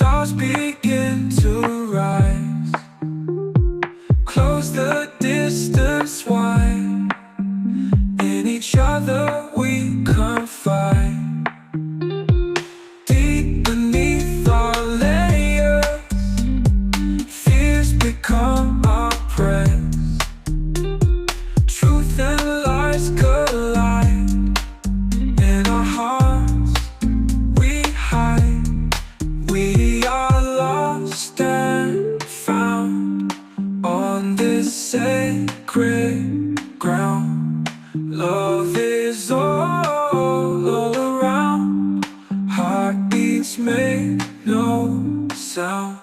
stars begin to rise. Close the distance wide. In each other we confide. Deep beneath our layers, fears become our prayers. Truth and lies collide. In our hearts we hide. We are lost and found on this sacred ground. Love is all around. Heartbeats make no sound.